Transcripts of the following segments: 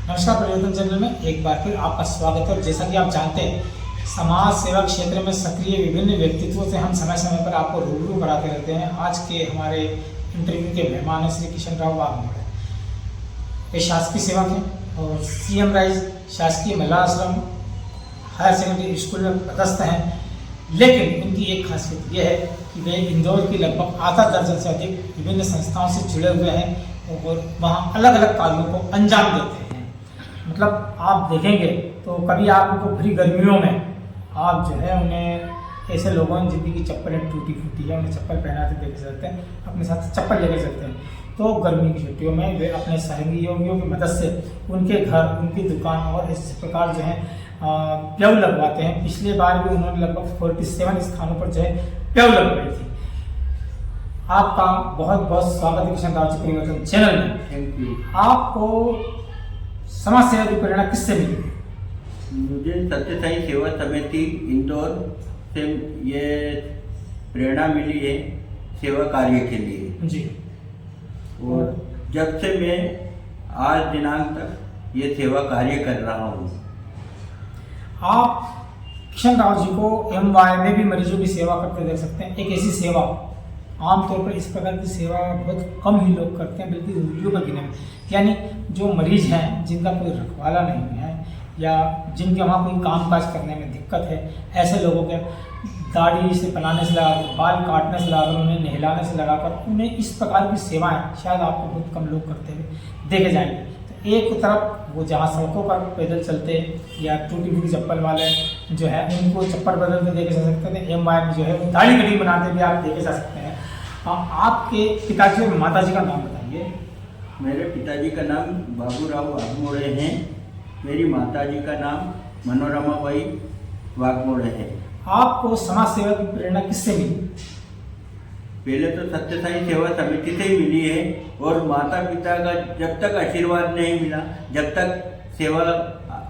नमस्कार, परिवर्तन चैनल में एक बार फिर आपका स्वागत है। और जैसा कि आप जानते हैं, समाज सेवा क्षेत्र में सक्रिय विभिन्न व्यक्तित्वों से हम समय समय पर आपको रूबरू कराते रहते हैं। आज के हमारे इंटरव्यू के मेहमान हैं श्री किशन राव वाघमोड़े। वे शासकीय सेवक हैं और CM राइज शासकीय महिला आश्रम हायर सेकेंडरी स्कूल में पदस्थ हैं। लेकिन उनकी एक खासियत यह है कि वे इंदौर की लगभग आधा दर्जन से अधिक विभिन्न संस्थाओं से जुड़े हुए हैं और वहाँ अलग अलग कार्यों को अंजाम देते हैं। मतलब आप देखेंगे तो कभी आप उनको भरी गर्मियों में आप जो है उन्हें ऐसे लोगों ने जिनकी चप्पलें टूटी फूटी है उन्हें चप्पल पहनाते देख सकते हैं, अपने साथ चप्पल लेकर चलते हैं। तो गर्मी की छुट्टियों में वे अपने सहयोगियों की मदद से उनके घर, उनकी दुकान और इस प्रकार जो है प्याऊ लगवाते हैं। पिछले बार भी उन्होंने लगभग 47 स्थानों पर जो है प्याऊ लगवाई थी। आपका बहुत बहुत स्वागत है किशन राव जी परिवर्तन चैनल में। Thank you. आपको समाज सेवा की प्रेरणा किससे मिली? मुझे सत्य साई सेवा समिति इंदौर से ये प्रेरणा मिली है सेवा कार्य के लिए जी। और जब से मैं आज दिनांक तक ये सेवा कार्य कर रहा हूँ। आप किशन राव जी को MY में भी मरीजों की सेवा करते देख सकते हैं। एक ऐसी सेवा आमतौर पर इस प्रकार की सेवा बहुत कम ही लोग करते हैं, बल्कि वीडियो पर गिने। यानी जो मरीज हैं जिनका कोई रखवाला नहीं है या जिनके वहाँ कोई काम काज करने में दिक्कत है, ऐसे लोगों के दाढ़ी से बनाने से लगाकर, बाल काटने से लगाकर, उन्हें नहलाने से लगाकर, उन्हें इस प्रकार की सेवाएं शायद आपको बहुत कम लोग करते हुए देखे जाएंगे। तो एक तरफ वो जहाँ सड़कों पर पैदल चलते या टूटी फूटी चप्पल वाले जो है उनको चप्पल बदलते देखे जा सकते हैं। MY में जो है वो दाढ़ी कटिंग बनाते भी आप देखे जा सकते हैं। आपके पिताजी और माताजी का नाम बताइए। मेरे पिताजी का नाम बाबूराव वाघमोड़े हैं। मेरी माताजी का नाम मनोरमा बाई वाघमोड़े है। आपको समाज सेवा की प्रेरणा किससे मिली? पहले तो सत्य साई सेवा समिति से ही मिली है और माता पिता का जब तक आशीर्वाद नहीं मिला, जब तक सेवा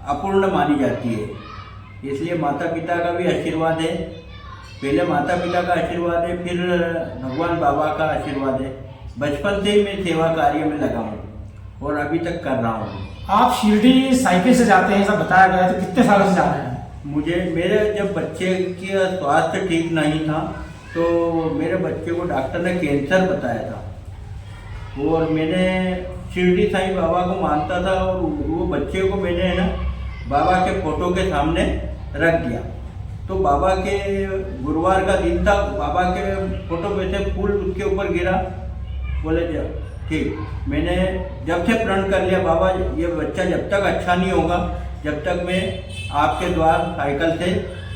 अपूर्ण मानी जाती है, इसलिए माता पिता का भी आशीर्वाद है। पहले माता पिता का आशीर्वाद है, फिर भगवान बाबा का आशीर्वाद है। बचपन से ही मैं सेवा कार्य में लगा हूँ और अभी तक कर रहा हूँ। आप शिरडी साइकिल से जाते हैं ऐसा बताया गया है, तो कितने सालों से जा रहे हैं? मेरे जब बच्चे का स्वास्थ्य ठीक नहीं था तो मेरे बच्चे को डॉक्टर ने कैंसर बताया था और मैंने शिरडी साईं बाबा को मानता था और वो बच्चे को मैंने है ना बाबा के फोटो के सामने रख दिया। तो बाबा के गुरुवार का दिन था, बाबा के फोटो पे से फूल उसके ऊपर गिरा। बोले ठीक, मैंने जब से प्रण कर लिया बाबा ये बच्चा जब तक अच्छा नहीं होगा जब तक मैं आपके द्वार साइकिल से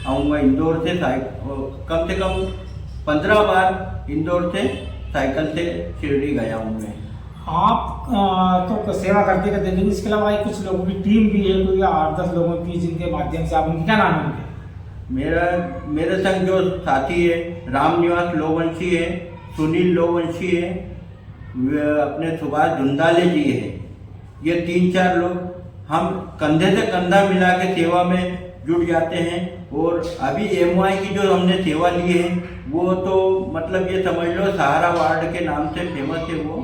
आऊँगा। इंदौर से कम से कम 15 बार इंदौर से साइकिल से शिरडी गया हूँ मैं। आप तो सेवा करते करते, लेकिन इसके अलावा कुछ लोगों की टीम भी है, कोई 8-10 लोगों की, जिनके माध्यम से आप उनके क्या नाम है? मेरे संग जो साथी है रामनिवास लोवंशी है, सुनील लोवंशी है, अपने सुभाष धुंधाले जी है। ये 3-4 लोग हम कंधे से कंधा मिला के सेवा में जुट जाते हैं। और अभी MY की जो हमने सेवा ली है वो तो मतलब ये समझ लो सहारा वार्ड के नाम से फेमस है वो।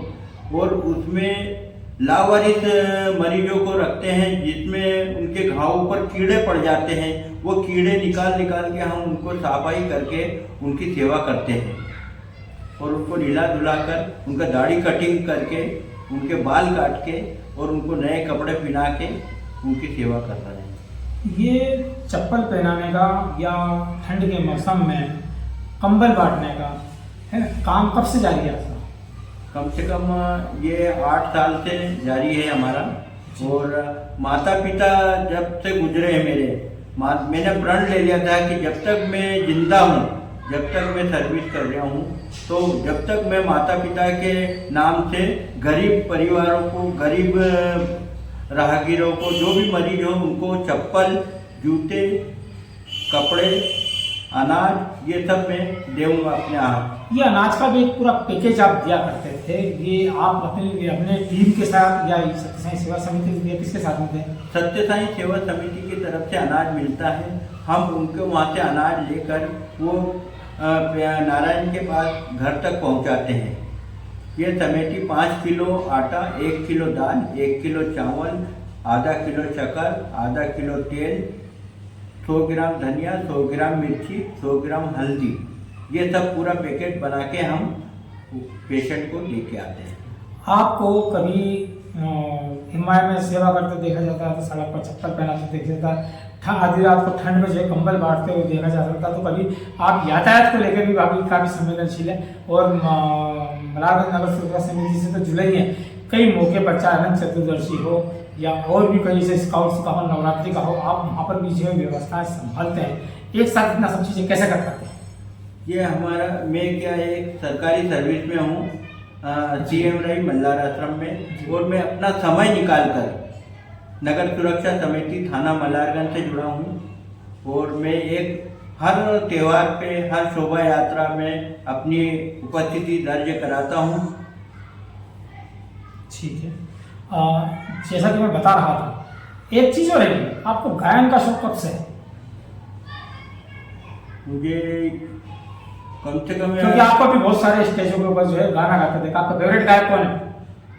और उसमें लावारिस मरीजों को रखते हैं जिसमें उनके घावों पर कीड़े पड़ जाते हैं। वो कीड़े निकाल के हम उनको सफाई करके उनकी सेवा करते हैं और उनको ढिला धुला कर, उनका दाढ़ी कटिंग करके, उनके बाल काट के और उनको नए कपड़े पहना के उनकी सेवा कर रहे हैं। ये चप्पल पहनाने का या ठंड के मौसम में कंबल बांटने का है काम कब से जारी है आपका? कम से कम ये 8 साल से जारी है हमारा। और माता पिता जब से गुजरे हैं मैंने प्रण ले लिया था कि जब तक मैं जिंदा हूँ, जब तक मैं सर्विस कर रहा हूँ, तो जब तक मैं माता पिता के नाम से गरीब परिवारों को, गरीब राहगीरों को, जो भी मरीज हो उनको चप्पल, जूते, कपड़े, अनाज ये सब मैं दूंगा अपने आप। ये अनाज का भी एक पूरा पैकेज आप दिया करते थे, ये आप अपने टीम के साथ या सत्य साई सेवा समिति या किसके साथ में थे? सत्य साई सेवा समिति की तरफ से अनाज मिलता है, हम उनके वहाँ से अनाज लेकर वो नारायण के पास घर तक पहुँचाते हैं। ये समिति 5 किलो आटा, 1 किलो दाल, 1 किलो चावल, आधा किलो शक्कर, आधा किलो तेल, 100 ग्राम धनिया, 100 ग्राम मिर्ची, 100 ग्राम हल्दी, ये सब पूरा पैकेट बना के हम पेशेंट को दे के आते हैं। आपको कभी हिमालय में सेवा करते देखा जाता है, तो सड़क पर चप्पल पहनाते देखा जाता है, आधी रात को ठंड में जो है कंबल बांटते हुए देखा जा सकता है, तो कभी आप यातायात को लेकर भी काफ़ी संवेदनशील है और मलारगंज नगर सुरक्षा समिति से तो जुड़े ही हैं। कई मौके पर चाहे अनंत चतुर्दशी हो या और भी कहीं जैसे स्काउट्स का हो, नवरात्रि का हो, आप वहाँ पर भी जो है व्यवस्थाएं संभालते हैं। एक साथ इतना सब चीज़ें कैसे कर पाते हैं? ये हमारा, मैं क्या एक सरकारी सर्विस में हूँ, CM रही मल्लार आश्रम में, और मैं अपना समय निकाल कर नगर सुरक्षा समिति थाना मल्लारगंज से जुड़ा हूँ और मैं एक हर त्यौहार पे, हर शोभा यात्रा में अपनी उपस्थिति दर्ज कराता हूँ। ठीक है। जैसा कि मैं बता रहा था, एक चीज़ और है, आपको गायन का शौक कब से है? मुझे कम से कम, क्योंकि आपको भी बहुत सारे स्टेजों के ऊपर जो है गाना गाते थे। आपका फेवरेट गायक कौन है?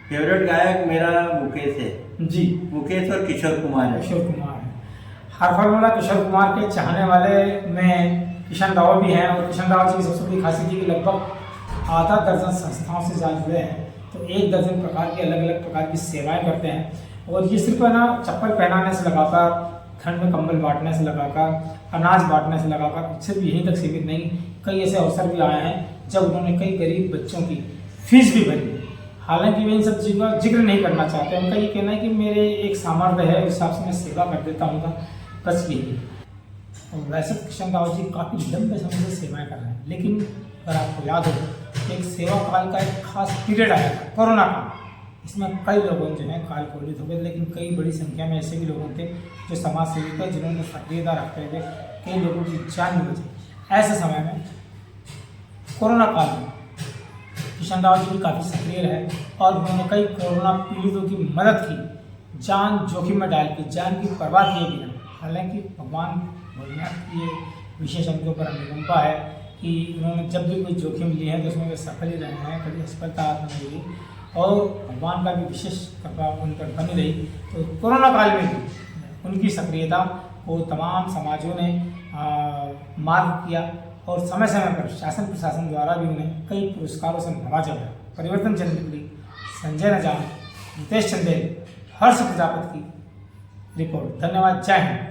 फेवरेट गायक मेरा मुकेश है जी, मुकेश और किशोर कुमार है। किशोर कुमार है। हर फॉर्मूला किशोर कुमार के चाहने वाले में किशन राव भी हैं, और किशन राव जी की सबसे बड़ी खासियत है कि लगभग आधा दर्जन संस्थाओं से जान जुड़े हैं, तो 1 दर्जन प्रकार की अलग अलग प्रकार की सेवाएं करते हैं। और ये सिर्फ ना चप्पल पहनाने से लगाकर, ठंड में कंबल बांटने से लगाकर, अनाज बांटने से लगाकर सिर्फ यहीं तक सीमित नहीं, कई ऐसे अवसर भी आए हैं जब उन्होंने कई गरीब बच्चों की फीस भी भरी है। हालांकि वे इन सब चीज़ों का जिक्र नहीं करना चाहते। उनका ये कहना है कि मेरे एक सामर्थ्य है, उस हिसाब से मैं सेवा कर देता हूँ, बस यही। और वैसे किशन राव जी काफ़ी लंबे समय से सेवाएं कर रहे हैं, लेकिन अगर आपको याद हो, एक सेवा काल का एक खास पीरियड आया था, कोरोना काल। इसमें कई लोगों जो है काल कोलित हो गए, लेकिन कई बड़ी संख्या में ऐसे भी लोग थे जो समाज सेवी थे, जिन्होंने सक्रियता रखते थे, कई लोगों की जान भी बची। ऐसे समय में कोरोना काल में किशन राव जी भी काफ़ी सक्रिय रहे और उन्होंने कई कोरोना पीड़ितों की मदद की, जान जोखिम में डाल के, जान की परवाह किए बिना। हालांकि भगवान भोलेनाथ की ये विशेष उनके ऊपर अनुकंपा है कि उन्होंने जब भी कोई जोखिम लिए हैं तो उसमें वे सफल ही रहे हैं, कभी असफलता नहीं हुई, और भगवान का भी विशेष कृपा उन पर बनी रही। तो कोरोना काल में भी उनकी सक्रियता को तमाम समाजों ने मार्ग किया और समय समय पर शासन प्रशासन द्वारा भी उन्हें कई पुरस्कारों से नवाजा गया। परिवर्तन चंद्रपुरी, संजय नजाम, रितेश चंदेल, हर्ष प्रजापति की रिपोर्ट। धन्यवाद। जय हिंद।